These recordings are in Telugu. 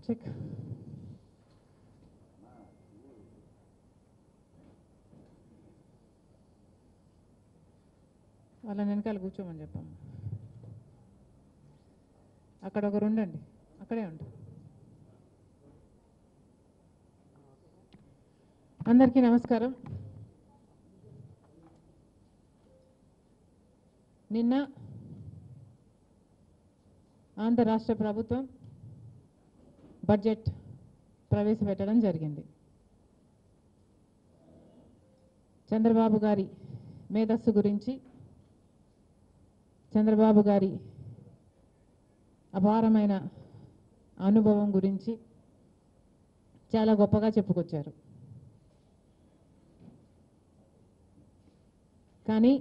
చెక్ వాళ్ళ వెనకాల కూర్చోమని చెప్పాము. అక్కడ ఒకరు ఉండండి, అక్కడే ఉండు. అందరికీ నమస్కారం. నిన్న ఆంధ్ర రాష్ట్ర ప్రభుత్వం బడ్జెట్ ప్రవేశపెట్టడం జరిగింది. చంద్రబాబు గారి మేధస్సు గురించి, చంద్రబాబు గారి అపారమైన అనుభవం గురించి చాలా గొప్పగా చెప్పుకొచ్చారు. కానీ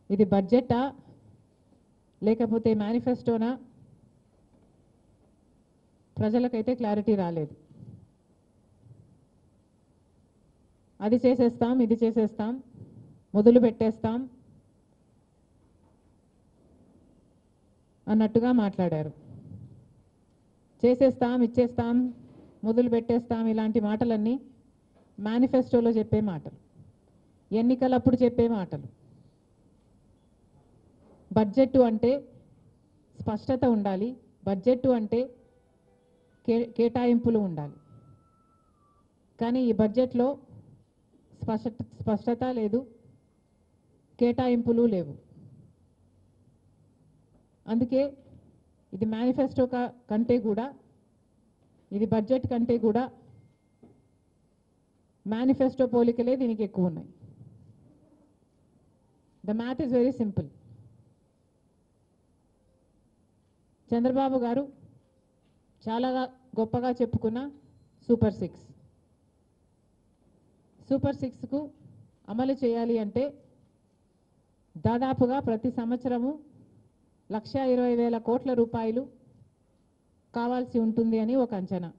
ఇది బడ్జెటా లేకపోతే మేనిఫెస్టోనా ప్రజలకైతే క్లారిటీ రాలేదు. అది చేసేస్తాం, ఇది చేసేస్తాం, మొదలు పెట్టేస్తాం అన్నట్టుగా మాట్లాడారు. చేసేస్తాం, ఇచ్చేస్తాం, మొదలు పెట్టేస్తాం ఇలాంటి మాటలన్నీ మేనిఫెస్టోలో చెప్పే మాటలు, ఎన్నికలప్పుడు చెప్పే మాటలు. బడ్జెట్ అంటే స్పష్టత ఉండాలి, బడ్జెట్ అంటే కేటాయింపులు ఉండాలి. కానీ ఈ బడ్జెట్లో స్పష్టత లేదు, కేటాయింపులు లేవు. అందుకే ఇది మేనిఫెస్టో కంటే కూడా, ఇది బడ్జెట్ కంటే కూడా మేనిఫెస్టో పోలికలే దీనికి ఎక్కువ ఉన్నాయి. The math is very simple. Chandrababu గారు చాలా గొప్పగా చెప్పుకున్న సూపర్ సిక్స్, సూపర్ సిక్స్కు అమలు చేయాలి అంటే దాదాపుగా ప్రతి సంవత్సరము 1,20,000 కోట్ల రూపాయలు కావాల్సి ఉంటుంది అని ఒక అంచనా.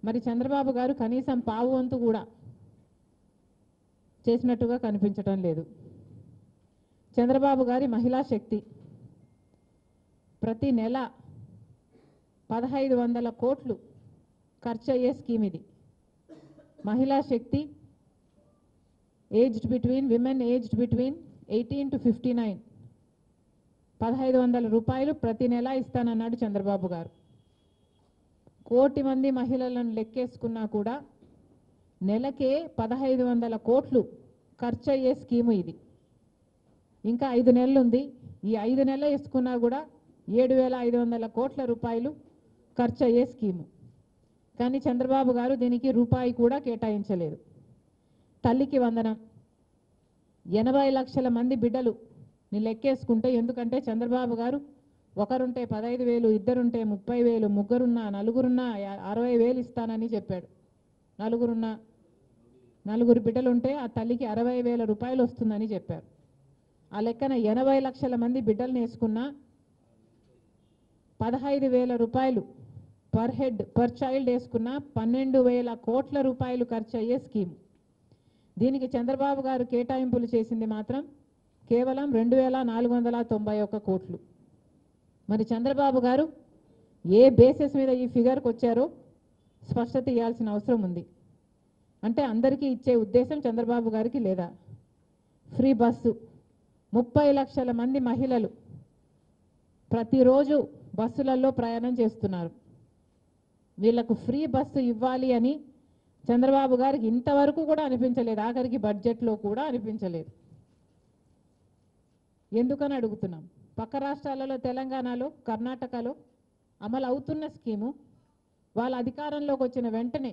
మరి చంద్రబాబు గారు కనీసం పావు వంతు కూడా చేసినట్టుగా కనిపించడం లేదు. చంద్రబాబు గారి మహిళా శక్తి ప్రతి నెల 1,500 కోట్లు ఖర్చు అయ్యే స్కీమ్ ఇది. మహిళా శక్తి విమెన్ ఏజ్డ్ బిట్వీన్ 18 to 59 1,500 రూపాయలు ప్రతి నెల ఇస్తానన్నాడు చంద్రబాబు గారు. 1 కోటి మంది మహిళలను లెక్కేసుకున్నా కూడా నెలకే 1,500 కోట్లు ఖర్చు అయ్యే స్కీము ఇది. ఇంకా 5 నెలలు ఉంది. ఈ 5 నెలలు వేసుకున్నా కూడా 7,500 కోట్ల రూపాయలు ఖర్చు అయ్యే స్కీము. కానీ చంద్రబాబు గారు దీనికి రూపాయి కూడా కేటాయించలేదు. తల్లికి వందనం 80 లక్షల మంది బిడ్డలు లెక్కేసుకుంటే, ఎందుకంటే చంద్రబాబు గారు ఒకరుంటే 15,000, ఇద్దరుంటే 30,000, ముగ్గురున్నా నలుగురున్నా 60,000 ఇస్తానని చెప్పాడు. నలుగురు బిడ్డలుంటే ఆ తల్లికి 60,000 రూపాయలు వస్తుందని చెప్పారు. ఆ లెక్కన 80 లక్షల మంది బిడ్డలను వేసుకున్నా 15,000 రూపాయలు పర్ చైల్డ్ వేసుకున్న 12,000 కోట్ల రూపాయలు ఖర్చు అయ్యే స్కీమ్. దీనికి చంద్రబాబు గారు కేటాయింపులు చేసింది మాత్రం కేవలం 2,491 కోట్లు. మరి చంద్రబాబు గారు ఏ బేసిస్ మీద ఈ ఫిగర్కి వచ్చారో స్పష్టత ఇవ్వాల్సిన అవసరం ఉంది. అంటే అందరికీ ఇచ్చే ఉద్దేశం చంద్రబాబు గారికి లేదా? ఫ్రీ బస్సు 30 లక్షల మంది మహిళలు ప్రతిరోజు బస్సులలో ప్రయాణం చేస్తున్నారు. వీళ్లకు ఫ్రీ బస్సు ఇవ్వాలి అని చంద్రబాబు గారికి ఇంతవరకు కూడా అనిపించలేదు. ఆఖరికి బడ్జెట్లో కూడా అనిపించలేదు. ఎందుకని అడుగుతున్నాం. పక్క రాష్ట్రాలలో, తెలంగాణలో, కర్ణాటకలో అమలు అవుతున్న స్కీము వాళ్ళ అధికారంలోకి వచ్చిన వెంటనే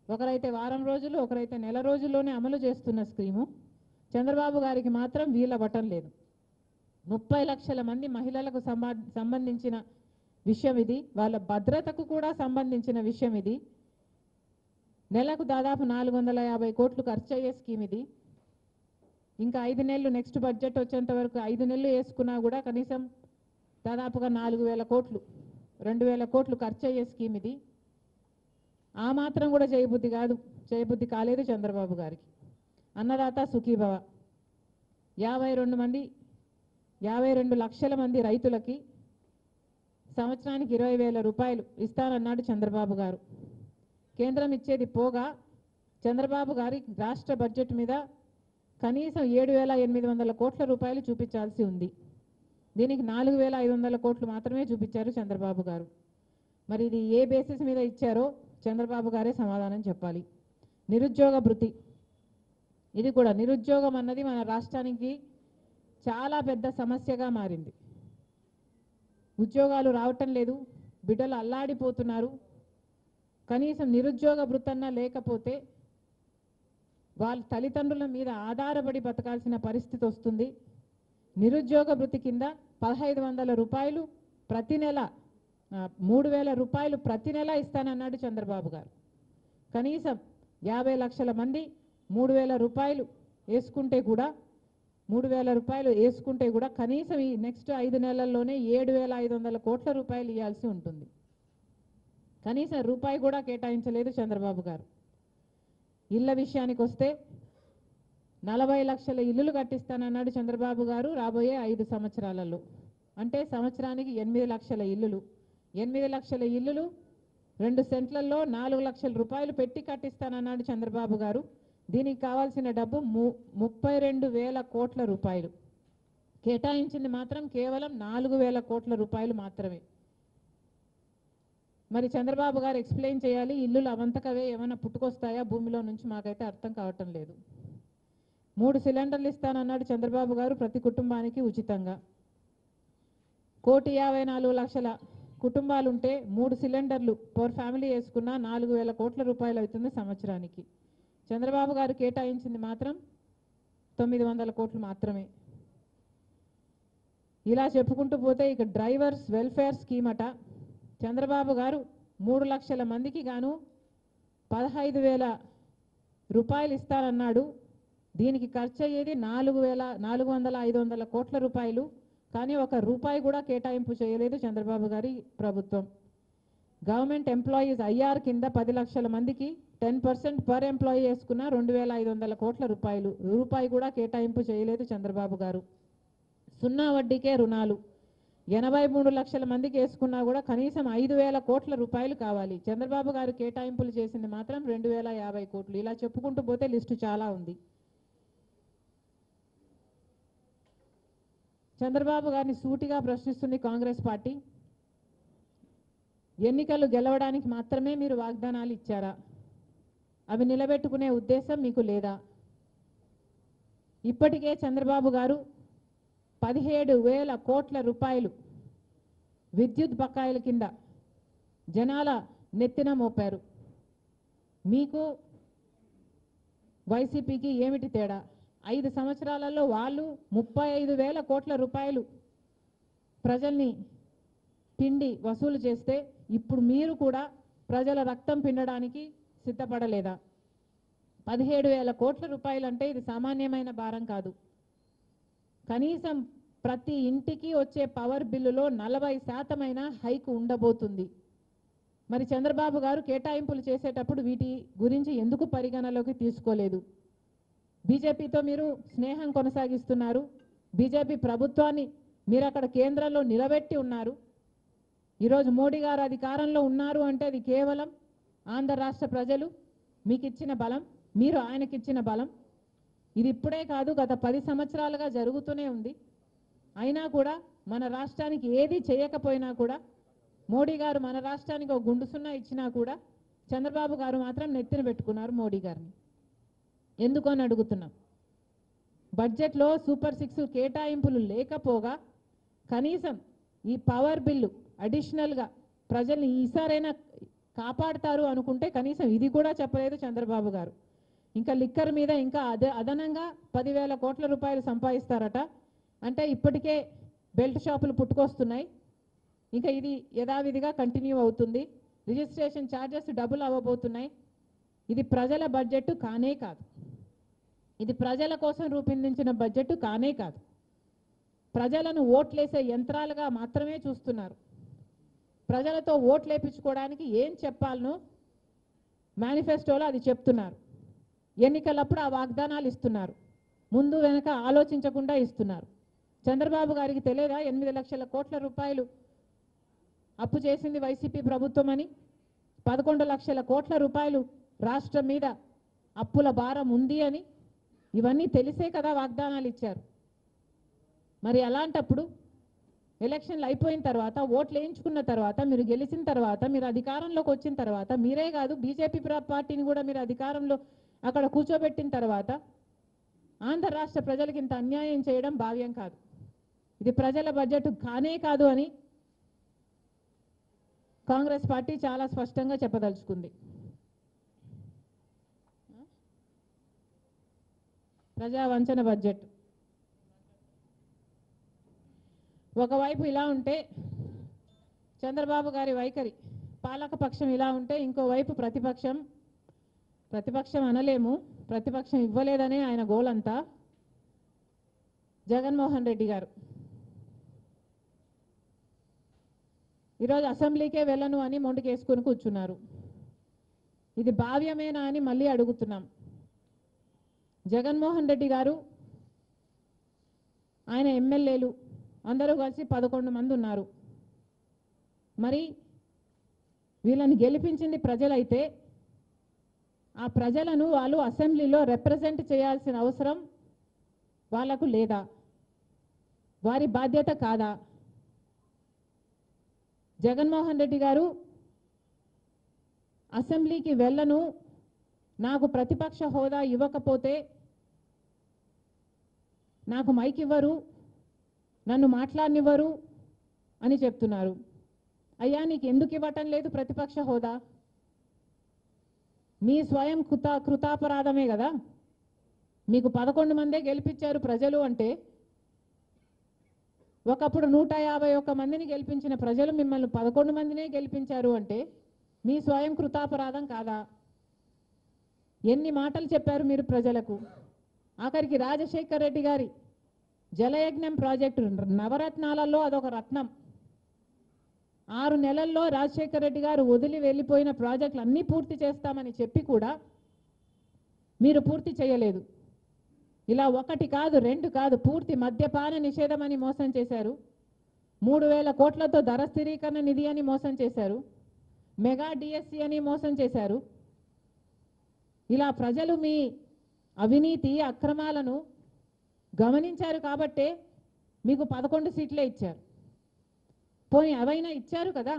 ఒకరైతే వారం రోజులు, ఒకరైతే నెల రోజుల్లోనే అమలు చేస్తున్న స్కీము చంద్రబాబు గారికి మాత్రం వీలబట్టం లేదు. 30 లక్షల మంది మహిళలకు సంబంధించిన విషయం ఇది. వాళ్ళ భద్రతకు కూడా సంబంధించిన విషయం ఇది. నెలకు దాదాపు 450 కోట్లు ఖర్చు అయ్యే స్కీమ్ ఇది. ఇంకా 5 నెలలు నెక్స్ట్ బడ్జెట్ వచ్చేంత వరకు 5 నెలలు వేసుకున్నా కూడా కనీసం దాదాపుగా 4,000 కోట్లు, 2,000 కోట్లు ఖర్చు అయ్యే స్కీమ్ ఇది. ఆ మాత్రం కూడా చేయబుద్ధి కాలేదు చంద్రబాబు గారికి. అన్నదాత సుఖీభవ 52 లక్షల మంది రైతులకి సంవత్సరానికి 20,000 రూపాయలు ఇస్తానన్నాడు చంద్రబాబు గారు. కేంద్రం ఇచ్చేది పోగా చంద్రబాబు గారి రాష్ట్ర బడ్జెట్ మీద కనీసం 7,800 కోట్ల రూపాయలు చూపించాల్సి ఉంది. దీనికి 4,500 కోట్లు మాత్రమే చూపించారు చంద్రబాబు గారు. మరి ఇది ఏ బేసిస్ మీద ఇచ్చారో చంద్రబాబు గారే సమాధానం చెప్పాలి. నిరుద్యోగ భృతి, ఇది కూడా నిరుద్యోగం అన్నది మన రాష్ట్రానికి చాలా పెద్ద సమస్యగా మారింది. ఉద్యోగాలు రావటం లేదు, బిడ్డలు అల్లాడిపోతున్నారు. కనీసం నిరుద్యోగ భృతి అన్నా లేకపోతే వాళ్ళ తల్లిదండ్రుల మీద ఆధారపడి బతకాల్సిన పరిస్థితి వస్తుంది. నిరుద్యోగ భృతి కింద 1,500 రూపాయలు ప్రతి నెల, 3,000 రూపాయలు ప్రతి నెల ఇస్తానన్నాడు చంద్రబాబు గారు. కనీసం 50 లక్షల మంది 3,000 రూపాయలు వేసుకుంటే కూడా 3,000 రూపాయలు వేసుకుంటే కూడా కనీసం ఈ నెక్స్ట్ 5 నెలల్లోనే 7,500 కోట్ల రూపాయలు ఇవ్వాల్సి ఉంటుంది. కనీసం రూపాయి కూడా కేటాయించలేదు చంద్రబాబు గారు. ఇళ్ల విషయానికి వస్తే 40 లక్షల ఇల్లులు కట్టిస్తానన్నాడు చంద్రబాబు గారు రాబోయే 5 సంవత్సరాలలో. అంటే సంవత్సరానికి 8 లక్షల ఇల్లులు. 8 లక్షల ఇల్లులు 2 సెంట్లలో 4 లక్షల రూపాయలు పెట్టి కట్టిస్తానన్నాడు చంద్రబాబు గారు. దీనికి కావాల్సిన డబ్బు 32,000 కోట్ల రూపాయలు. కేటాయించింది మాత్రం కేవలం 4,000 కోట్ల రూపాయలు మాత్రమే. మరి చంద్రబాబు గారు ఎక్స్ప్లెయిన్ చేయాలి, ఇల్లులు అవంతకవే ఏమైనా పుట్టుకొస్తాయా భూమిలో నుంచి, మాకైతే అర్థం కావటం లేదు. 3 సిలిండర్లు ఇస్తానన్నాడు చంద్రబాబు గారు ప్రతి కుటుంబానికి ఉచితంగా. 1,54,00,000 కుటుంబాలు ఉంటే 3 సిలిండర్లు పర్ ఫ్యామిలీ వేసుకున్నా 4,000 కోట్ల రూపాయలు అవుతుంది సంవత్సరానికి. చంద్రబాబు గారు కేటాయించింది మాత్రం 900 కోట్లు మాత్రమే. ఇలా చెప్పుకుంటూ పోతే ఇక డ్రైవర్స్ వెల్ఫేర్ స్కీమ్ అట, చంద్రబాబు గారు 3 లక్షల మందికి గాను 15,000 రూపాయలు ఇస్తారన్నాడు. దీనికి ఖర్చు అయ్యేది 4,500 కోట్ల రూపాయలు. కానీ 1 రూపాయి కూడా కేటాయింపు చేయలేదు చంద్రబాబు గారి ప్రభుత్వం. గవర్నమెంట్ ఎంప్లాయీస్ ఐఆర్ కింద 10 లక్షల మందికి 10% పర్ ఎంప్లాయీ వేసుకున్న 2,500 కోట్ల రూపాయలు. రూపాయి కూడా కేటాయింపు చేయలేదు చంద్రబాబు గారు. 0 వడ్డీకే రుణాలు 83 లక్షల మందికి వేసుకున్నా కూడా కనీసం 5,000 కోట్ల రూపాయలు కావాలి. చంద్రబాబు గారు కేటాయింపులు చేసింది మాత్రం 2,050 కోట్లు. ఇలా చెప్పుకుంటూ పోతే లిస్టు చాలా ఉంది. చంద్రబాబు గారిని సూటిగా ప్రశ్నిస్తుంది కాంగ్రెస్ పార్టీ. ఎన్నికలు గెలవడానికి మాత్రమే మీరు వాగ్దానాలు ఇచ్చారా? అవి నిలబెట్టుకునే ఉద్దేశం మీకు లేదా? ఇప్పటికే చంద్రబాబు గారు 17,000 కోట్ల రూపాయలు విద్యుత్ బకాయిల కింద జనాల నెత్తిన మోపారు. మీకు వైసీపీకి ఏమిటి తేడా? 5 సంవత్సరాలలో వాళ్ళు 35,000 కోట్ల రూపాయలు ప్రజల్ని పిండి వసూలు చేస్తే ఇప్పుడు మీరు కూడా ప్రజల రక్తం పిండడానికి సిద్ధపడలేదా? 17,000 కోట్ల రూపాయలు అంటే ఇది సామాన్యమైన భారం కాదు. కనీసం ప్రతి ఇంటికి వచ్చే పవర్ బిల్లులో 40% హైక్ ఉండబోతుంది. మరి చంద్రబాబు గారు కేటాయింపులు చేసేటప్పుడు వీటి గురించి ఎందుకు పరిగణలోకి తీసుకోలేదు? బీజేపీతో మీరు స్నేహం కొనసాగిస్తున్నారు. బీజేపీ ప్రభుత్వాన్ని మీరు అక్కడ కేంద్రంలో నిలబెట్టి ఉన్నారు. ఈరోజు మోడీ గారు అధికారంలో ఉన్నారు అంటే అది కేవలం ఆంధ్ర రాష్ట్ర ప్రజలు మీకు ఇచ్చిన బలం, మీరు ఆయనకిచ్చిన బలం. ఇది ఇప్పుడే కాదు, గత 10 సంవత్సరాలుగా జరుగుతూనే ఉంది. అయినా కూడా మన రాష్ట్రానికి ఏది చేయకపోయినా కూడా, మోడీ గారు మన రాష్ట్రానికి ఒక గుండు సున్నా ఇచ్చినా కూడా చంద్రబాబు గారు మాత్రం నెత్తిన పెట్టుకున్నారు మోడీ గారిని. ఎందుకు అని అడుగుతున్నాం. బడ్జెట్లో సూపర్ 6 కేటాయింపులు లేకపోగా కనీసం ఈ పవర్ బిల్లు అడిషనల్గా ప్రజల్ని ఈసారైనా కాపాడుతారు అనుకుంటే కనీసం ఇది కూడా చెప్పలేదు చంద్రబాబు గారు. ఇంకా లిక్కర్ మీద ఇంకా అదనంగా 10,000 కోట్ల రూపాయలు సంపాదిస్తారట. అంటే ఇప్పటికే బెల్ట్ షాపులు పుట్టుకొస్తున్నాయి. ఇంకా ఇది యథావిధిగా కంటిన్యూ అవుతుంది. రిజిస్ట్రేషన్ ఛార్జెస్ డబుల్ అవ్వబోతున్నాయి. ఇది ప్రజల బడ్జెట్ కానే కాదు. ఇది ప్రజల కోసం రూపొందించిన బడ్జెట్ కానే కాదు. ప్రజలను ఓట్లేసే యంత్రాలుగా మాత్రమే చూస్తున్నారు. ప్రజలతో ఓట్లేపించుకోవడానికి ఏం చెప్పాలనో మేనిఫెస్టోలో అది చెప్తున్నారు. ఎన్నికలప్పుడు ఆ వాగ్దానాలు ఇస్తున్నారు. ముందు వెనక ఆలోచించకుండా ఇస్తున్నారు. చంద్రబాబు గారికి తెలియదా 8 లక్షల కోట్ల రూపాయలు అప్పు చేసింది వైసీపీ ప్రభుత్వం అని, 11 లక్షల కోట్ల రూపాయలు రాష్ట్రం మీద అప్పుల భారం ఉంది అని, ఇవన్నీ తెలిసే కదా వాగ్దానాలు ఇచ్చారు. మరి అలాంటప్పుడు ఎలక్షన్లు అయిపోయిన తర్వాత, ఓట్లు వేయించుకున్న తర్వాత, మీరు గెలిచిన తర్వాత, మీరు అధికారంలోకి వచ్చిన తర్వాత, మీరే కాదు బీజేపీ పార్టీని కూడా మీరు అధికారంలో అక్కడ కూర్చోబెట్టిన తర్వాత ఆంధ్ర రాష్ట్ర ప్రజలకు ఇంత అన్యాయం చేయడం భావ్యం కాదు. ఇది ప్రజల బడ్జెట్ కానే కాదు అని కాంగ్రెస్ పార్టీ చాలా స్పష్టంగా చెప్పదలుచుకుంది. ప్రజా వంచన బడ్జెట్ ఒకవైపు ఇలా ఉంటే, చంద్రబాబు గారి వైఖరి పాలకపక్షం ఇలా ఉంటే, ఇంకోవైపు ప్రతిపక్షం అనలేము, ప్రతిపక్షం ఇవ్వలేదనే ఆయన గోలంతా జగన్మోహన్ రెడ్డి గారు ఈరోజు అసెంబ్లీకే వెళ్ళను అని మొండికేసుకొని కూర్చున్నారు. ఇది భావ్యమేనా అని మళ్ళీ అడుగుతున్నాం. జగన్మోహన్ రెడ్డి గారు, ఆయన ఎమ్మెల్యేలు అందరూ కలిసి 11 మంది ఉన్నారు. మరి వీళ్ళని గెలిపించింది ప్రజలైతే ఆ ప్రజలను వాళ్ళు అసెంబ్లీలో రిప్రజెంట్ చేయాల్సిన అవసరం వాళ్ళకు లేదా? వారి బాధ్యత కాదా? జగన్మోహన్ రెడ్డి గారు అసెంబ్లీకి వెళ్ళను, నాకు ప్రతిపక్ష హోదా ఇవ్వకపోతే నాకు మైక్ ఇవ్వరు, నన్ను మాట్లాడనివ్వరు అని చెప్తున్నారు. అయ్యా, నీకు ఎందుకు ఇవ్వటం లేదు ప్రతిపక్ష హోదా? మీ స్వయం కృతాపరాధమే కదా. మీకు 11 మందే గెలిపించారు ప్రజలు అంటే, ఒకప్పుడు 151 మందిని గెలిపించిన ప్రజలు మిమ్మల్ని 11 మందినే గెలిపించారు అంటే మీ స్వయం కృతాపరాధం కాదా? ఎన్ని మాటలు చెప్పారు మీరు ప్రజలకు? ఆఖరికి రాజశేఖర్ రెడ్డి గారి జలయజ్ఞం ప్రాజెక్టు నవరత్నాలలో అదొక రత్నం. 6 నెలల్లో రాజశేఖర్ రెడ్డి గారు వదిలి వెళ్ళిపోయిన ప్రాజెక్టులు అన్నీ పూర్తి చేస్తామని చెప్పి కూడా మీరు పూర్తి చేయలేదు. ఇలా 1 కాదు 2 కాదు, పూర్తి మద్యపాన నిషేధం అని మోసం చేశారు. 3000 కోట్లతో ధర స్థిరీకరణ నిధి అని మోసం చేశారు. మెగా డిఎస్సి అని మోసం చేశారు. ఇలా ప్రజలు మీ అవినీతి అక్రమాలను గమనించారు కాబట్టే మీకు 11 సీట్లే ఇచ్చారు. పోనీ అవైనా ఇచ్చారు కదా,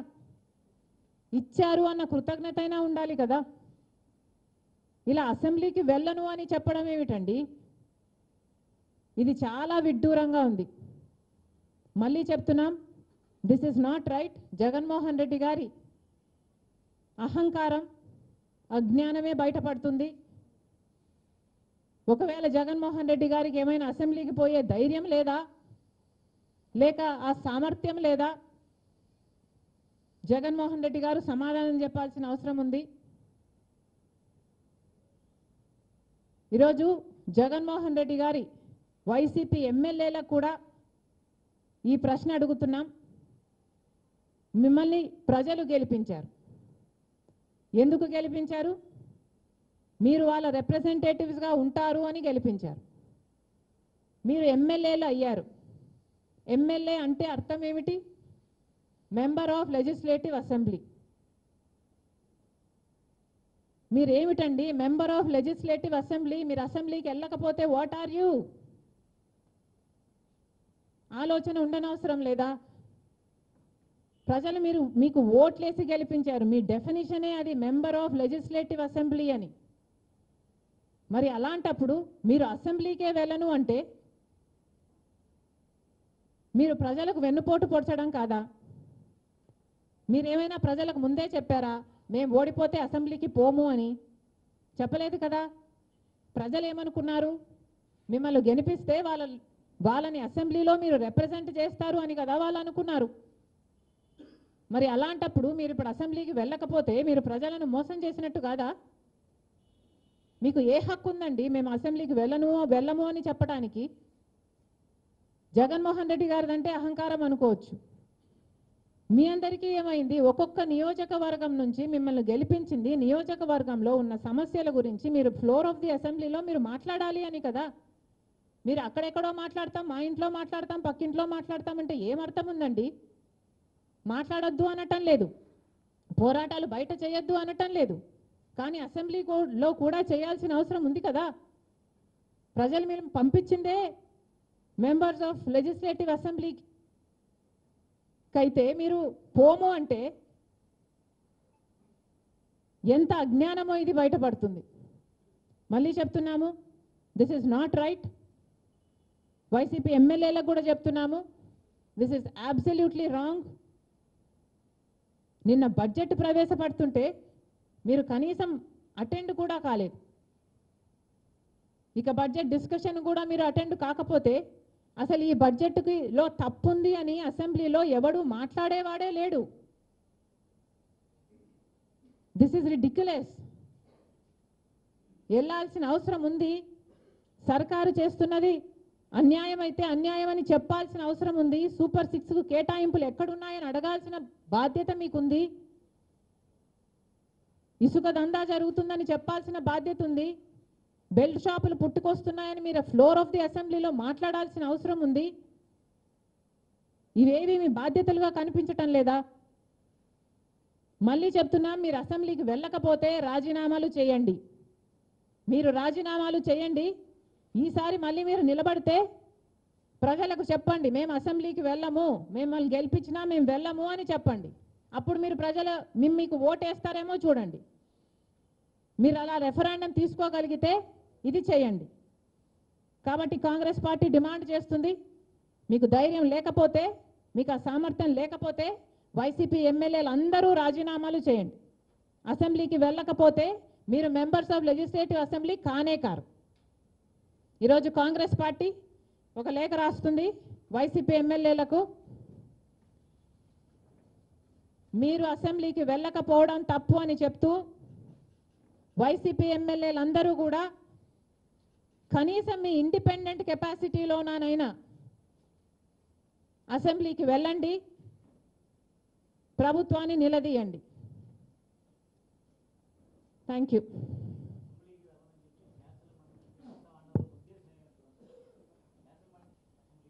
ఇచ్చారు అన్న కృతజ్ఞత అయినా ఉండాలి కదా. ఇలా అసెంబ్లీకి వెళ్ళను అని చెప్పడం ఏమిటండి? ఇది చాలా విడ్డూరంగా ఉంది. మళ్ళీ చెప్తున్నాం, this is not right. Jaganmohan Reddy గారి అహంకారం, అజ్ఞానమే బయటపడుతుంది. ఒకవేళ జగన్మోహన్ రెడ్డి గారికి ఏమైనా అసెంబ్లీకి పోయే ధైర్యం లేదా, లేక ఆ సామర్థ్యం లేదా? జగన్మోహన్ రెడ్డి గారు సమాధానం చెప్పాల్సిన అవసరం ఉంది. ఈరోజు జగన్మోహన్ రెడ్డి గారి వైసీపీ ఎమ్మెల్యేలకు కూడా ఈ ప్రశ్న అడుగుతున్నాం. మిమ్మల్ని ప్రజలు గెలిపించారు. ఎందుకు గెలిపించారు? మీరు వాళ్ళ రిప్రజెంటేటివ్స్గా ఉంటారు అని గెలిపించారు. మీరు ఎమ్మెల్యేలు అయ్యారు. ఎమ్మెల్యే అంటే అర్థం ఏమిటి? Member of legislative assembly. మీరేమిటండి మెంబర్ ఆఫ్ లెజిస్లేటివ్ అసెంబ్లీ? మీరు అసెంబ్లీకి వెళ్ళకపోతే వాట్ ఆర్ యూ? ఆలోచన ఉండనవసరం లేదా? ప్రజలు మీకు ఓట్లేసి గెలిపించారు. మీ డెఫినిషనే అది, మెంబర్ ఆఫ్ లెజిస్లేటివ్ అసెంబ్లీ అని. మరి అలాంటప్పుడు మీరు అసెంబ్లీకే వెళ్ళను అంటే మీరు ప్రజలకు వెన్నుపోటు పొడచడం కాదా? మీరేమైనా ప్రజలకు ముందే చెప్పారా మేము ఓడిపోతే అసెంబ్లీకి పోము అని? చెప్పలేదు కదా. ప్రజలు ఏమనుకున్నారు? మిమ్మల్ని గెలిపిస్తే వాళ్ళని అసెంబ్లీలో మీరు రిప్రజెంట్ చేస్తారు అని కదా వాళ్ళు అనుకున్నారు. మరి అలాంటప్పుడు మీరు ఇప్పుడు అసెంబ్లీకి వెళ్ళకపోతే మీరు ప్రజలను మోసం చేసినట్టు కాదా? మీకు ఏ హక్కు ఉందండి మేము అసెంబ్లీకి వెళ్ళము అని చెప్పడానికి? జగన్మోహన్ రెడ్డి గారిదంటే అహంకారం అనుకోవచ్చు. మీ అందరికీ ఏమైంది? ఒక్కొక్క నియోజకవర్గం నుంచి మిమ్మల్ని గెలిపించింది నియోజకవర్గంలో ఉన్న సమస్యల గురించి మీరు ఫ్లోర్ ఆఫ్ ది అసెంబ్లీలో మీరు మాట్లాడాలి అని కదా. మీరు అక్కడెక్కడో మాట్లాడతాం, మా ఇంట్లో మాట్లాడతాం, పక్కింట్లో మాట్లాడతామంటే ఏమర్థం ఉందండి? మాట్లాడొద్దు అనటం లేదు, పోరాటాలు బయట చేయొద్దు అనటం లేదు. కానీ అసెంబ్లీలో కూడా చేయాల్సిన అవసరం ఉంది కదా. ప్రజలు మీరు పంపించిందే మెంబర్స్ ఆఫ్ లెజిస్లేటివ్ అసెంబ్లీకి అయితే మీరు పోము అంటే ఎంత అజ్ఞానమో ఇది బయటపడుతుంది. మళ్ళీ చెప్తున్నాము, this is not right. YCP ఎమ్మెల్యేలకు కూడా చెప్తున్నాము, దిస్ ఇస్ అబ్సల్యూట్లీ రాంగ్. నిన్న బడ్జెట్ ప్రవేశపెడుతుంటే మీరు కనీసం అటెండ్ కూడా కాలేదు. ఇక బడ్జెట్ డిస్కషన్ కూడా మీరు అటెండ్ కాకపోతే అసలు ఈ బడ్జెట్లో తప్పుంది అని అసెంబ్లీలో ఎవడు మాట్లాడేవాడే లేడు. This is ridiculous. వెళ్ళాల్సిన అవసరం ఉంది. సర్కారు చేస్తున్నది అన్యాయం అయితే అన్యాయం అని చెప్పాల్సిన అవసరం ఉంది. సూపర్ 6కు కేటాయింపులు ఎక్కడున్నాయని అడగాల్సిన బాధ్యత మీకుంది. ఇసుక దందా జరుగుతుందని చెప్పాల్సిన బాధ్యత ఉంది. బెల్ట్ షాపులు పుట్టుకొస్తున్నాయని మీరు ఫ్లోర్ ఆఫ్ ది అసెంబ్లీలో మాట్లాడాల్సిన అవసరం ఉంది. ఇవేవి మీ బాధ్యతలుగా కనిపించటం లేదా? మళ్ళీ చెప్తున్నా, మీరు అసెంబ్లీకి వెళ్ళకపోతే రాజీనామాలు చేయండి. మీరు రాజీనామాలు చేయండి. ఈసారి మళ్ళీ మీరు నిలబడితే ప్రజలకు చెప్పండి, మేము అసెంబ్లీకి వెళ్ళము, మిమ్మల్ని గెలిపించినా మేము వెళ్ళము అని చెప్పండి. అప్పుడు మీరు ప్రజలు మీకు ఓటేస్తారేమో చూడండి. మీరు అలా రెఫరెండం తీసుకోగలిగితే ఇది చేయండి. కాబట్టి కాంగ్రెస్ పార్టీ డిమాండ్ చేస్తుంది, మీకు ధైర్యం లేకపోతే, మీకు ఆ సామర్థ్యం లేకపోతే వైసీపీ ఎమ్మెల్యేలు అందరూ రాజీనామాలు చేయండి. అసెంబ్లీకి వెళ్ళకపోతే మీరు మెంబర్స్ ఆఫ్ లెజిస్లేటివ్ అసెంబ్లీ కానే కారు. ఈరోజు కాంగ్రెస్ పార్టీ ఒక లేఖ రాస్తుంది వైసీపీ ఎమ్మెల్యేలకు, మీరు అసెంబ్లీకి వెళ్ళకపోవడం తప్పు అని చెప్తూ వైసీపీ ఎమ్మెల్యేలందరూ కూడా కనీసం మీ ఇండిపెండెంట్ కెపాసిటీలోనైనా అసెంబ్లీకి వెళ్ళండి, ప్రభుత్వాన్ని నిలదీయండి. Thank you.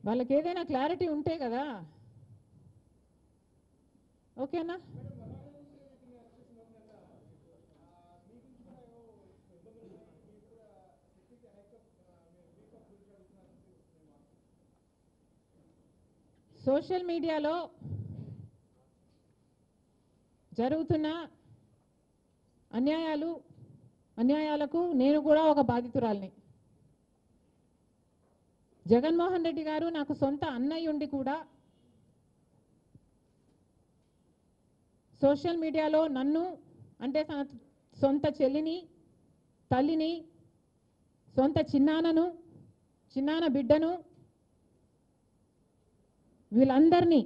వాళ్ళకి ఏదైనా క్లారిటీ ఉంటే కదా. ఓకేనా? సోషల్ మీడియాలో జరుగుతున్న అన్యాయాలకు నేను కూడా ఒక బాధితురాలిని. జగన్మోహన్ రెడ్డి గారు నాకు సొంత అన్నయ్య ఉండి కూడా సోషల్ మీడియాలో నన్ను అంటే తన సొంత చెల్లిని, తల్లిని, సొంత చిన్నాన బిడ్డను, వీళ్ళందరినీ,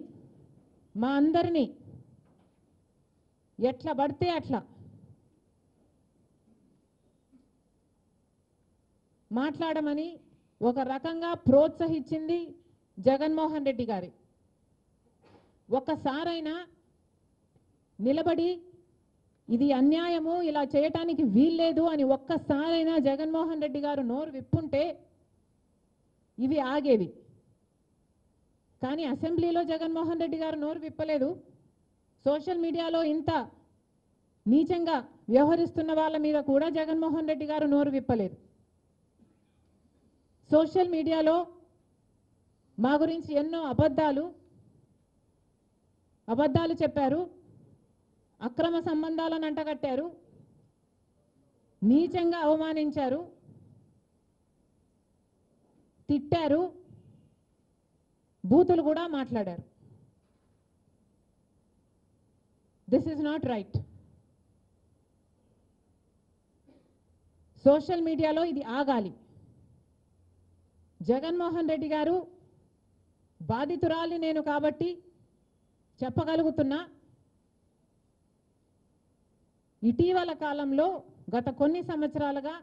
మా అందరినీ ఎట్లా పడితే అట్లా మాట్లాడమని ఒక రకంగా ప్రోత్సహించింది జగన్మోహన్ రెడ్డి గారి. ఒక్కసారైనా నిలబడి ఇది అన్యాయము, ఇలా చేయటానికి వీల్లేదు అని ఒక్కసారైనా జగన్మోహన్ రెడ్డి గారు నోరు విప్పుంటే ఇవి ఆగేవి. కానీ అసెంబ్లీలో జగన్మోహన్ రెడ్డి గారు నోరు విప్పలేదు. సోషల్ మీడియాలో ఇంత నీచంగా వ్యవహరిస్తున్న వాళ్ళ మీద కూడా జగన్మోహన్ రెడ్డి గారు నోరు విప్పలేదు. సోషల్ మీడియాలో మా గురించి ఎన్నో అబద్ధాలు చెప్పారు, అక్రమ సంబంధాలను అంటగట్టారు, నీచంగా అవమానించారు, తిట్టారు, బూతులు కూడా మాట్లాడారు. This is not right. Social మీడియాలో ఇది ఆగాలి. జగన్మోహన్ రెడ్డి గారు బాధితురాలి నేను కాబట్టి చెప్పగలుగుతున్నా, ఇటీవల కాలంలో గత కొన్ని సంవత్సరాలుగా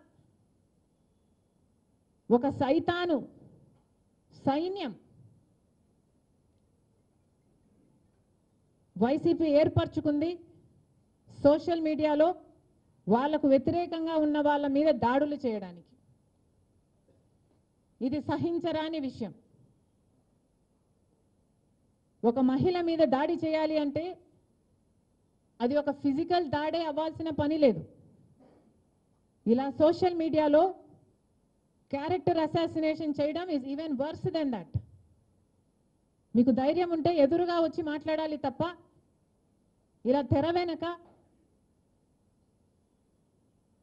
ఒక సైన్యం వైసీపీ ఏర్పరచుకుంది. సోషల్ మీడియాలో వాళ్లకు వ్యతిరేకంగా ఉన్న వాళ్ళ మీద దాడులు చేయడానికి. ఇది సహించరాని విషయం. ఒక మహిళ మీద దాడి చేయాలి అంటే అది ఒక ఫిజికల్ దాడే అవ్వాల్సిన పని లేదు. ఇలా సోషల్ మీడియాలో క్యారెక్టర్ అసాసినేషన్ చేయడం is even worse than that. మీకు ధైర్యం ఉంటే ఎదురుగా వచ్చి మాట్లాడాలి తప్ప ఇలా తెర వెనక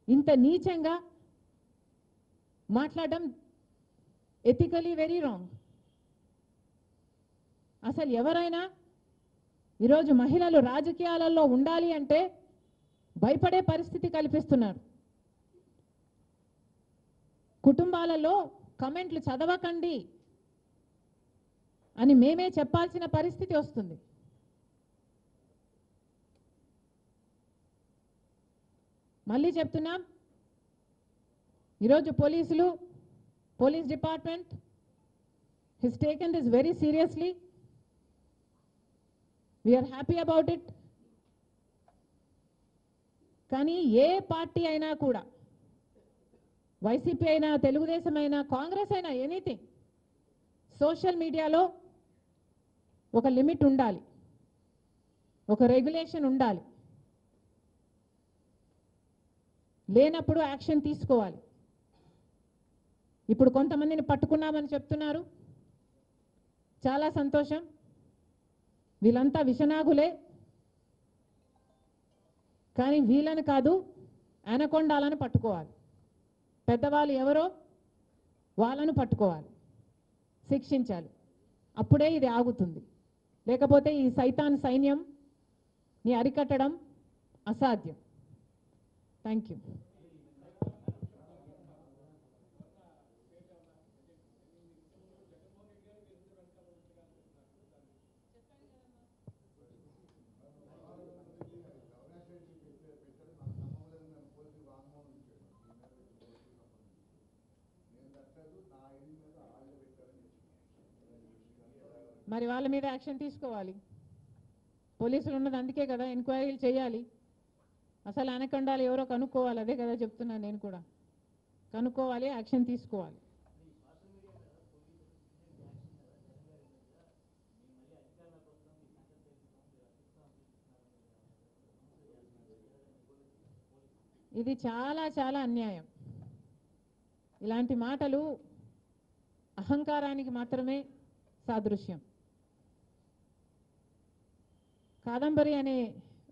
ఇంత నీచంగా మాట్లాడడం ఎథికలీ వెరీ రాంగ్. అసలు ఎవరైనా ఈరోజు మహిళలు రాజకీయాలలో ఉండాలి అంటే భయపడే పరిస్థితి కల్పిస్తున్నారు. కుటుంబాలలో కమెంట్లు చదవకండి అని మేమే చెప్పాల్సిన పరిస్థితి వస్తుంది. మళ్ళీ చెప్తున్నాం, ఈరోజు police department has taken this very seriously. We are happy about it. కానీ ఏ పార్టీ అయినా కూడా, వైసీపీ అయినా, తెలుగుదేశం అయినా, కాంగ్రెస్ అయినా, ఎనీథింగ్, సోషల్ మీడియాలో ఒక లిమిట్ ఉండాలి, ఒక రెగ్యులేషన్ ఉండాలి. లేనప్పుడు యాక్షన్ తీసుకోవాలి. ఇప్పుడు కొంతమందిని పట్టుకున్నామని చెప్తున్నారు, చాలా సంతోషం. వీళ్ళంతా విషనాగులే, కానీ వీళ్ళని కాదు, అనకొండాలను పట్టుకోవాలి. పెద్దవాళ్ళు ఎవరో వాళ్ళను పట్టుకోవాలి, శిక్షించాలి. అప్పుడే ఇది ఆగుతుంది. లేకపోతే ఈ సైతాన్ సైన్యంని అరికట్టడం అసాధ్యం. Thank you. మరి వాళ్ళ మీద యాక్షన్ తీసుకోవాలి. పోలీసులు ఉన్నది అందుకే కదా, ఎంక్వైరీలు చేయాలి. అసలు అనకొండాలు ఎవరో కనుక్కోవాలి. అదే కదా చెప్తున్నాను నేను కూడా, కనుక్కోవాలి, యాక్షన్ తీసుకోవాలి. ఇది చాలా చాలా అన్యాయం. ఇలాంటి మాటలు అహంకారానికి మాత్రమే సాదృశ్యం. కాదంబరి అనే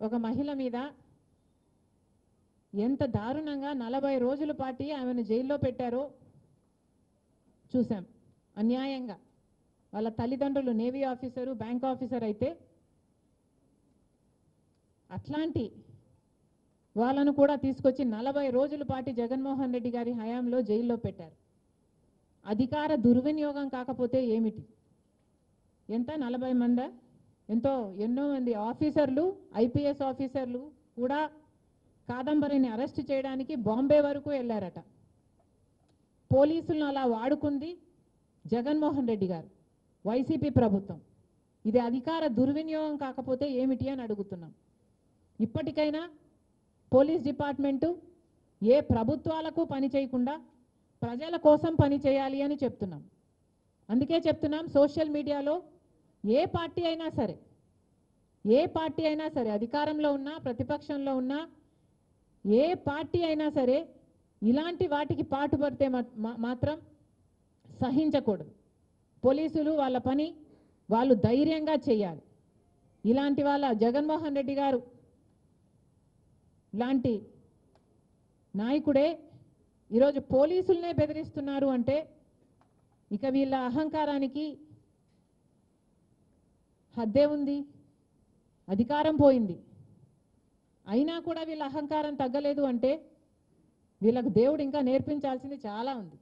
ఒక మహిళ మీద ఎంత దారుణంగా 40 రోజుల పాటు ఆమెను జైల్లో పెట్టారో చూసాం. అన్యాయంగా వాళ్ళ తల్లిదండ్రులు నేవీ ఆఫీసరు, బ్యాంక్ ఆఫీసర్ అయితే అట్లాంటి వాళ్ళను కూడా తీసుకొచ్చి 40 రోజుల పాటు జగన్మోహన్ రెడ్డి గారి హయాంలో జైల్లో పెట్టారు. అధికార దుర్వినియోగం కాకపోతే ఏమిటి? ఎంత 40 మంది, ఎన్నో మంది ఆఫీసర్లు, ఐపీఎస్ ఆఫీసర్లు కూడా కాదంబరిని అరెస్ట్ చేయడానికి బాంబే వరకు వెళ్ళారట. పోలీసులను అలా వాడుకుంది జగన్మోహన్ రెడ్డి గారు, వైసీపీ ప్రభుత్వం. ఇది అధికార దుర్వినియోగం కాకపోతే ఏమిటి అని అడుగుతున్నాం. ఇప్పటికైనా పోలీస్ డిపార్ట్మెంటు ఏ ప్రభుత్వాలకు పని చేయకుండా ప్రజల కోసం పని చేయాలి అని చెప్తున్నాం. అందుకే చెప్తున్నాం, సోషల్ మీడియాలో ఏ పార్టీ అయినా సరే, అధికారంలో ఉన్నా, ప్రతిపక్షంలో ఉన్నా, ఏ పార్టీ అయినా సరే ఇలాంటి వాటికి పాటుపడితే మాత్రం సహించకూడదు. పోలీసులు వాళ్ళ పని వాళ్ళు ధైర్యంగా చేయాలి. ఇలాంటి వాళ్ళ జగన్మోహన్ రెడ్డి గారు లాంటి నాయకుడే ఈరోజు పోలీసులనే బెదిరిస్తున్నారు అంటే ఇక వీళ్ళ అహంకారానికి హద్దే ఉంది. అధికారం పోయింది, అయినా కూడా వీళ్ళ అహంకారం తగ్గలేదు అంటే వీళ్ళకు దేవుడు ఇంకా నేర్పించాల్సింది చాలా ఉంది.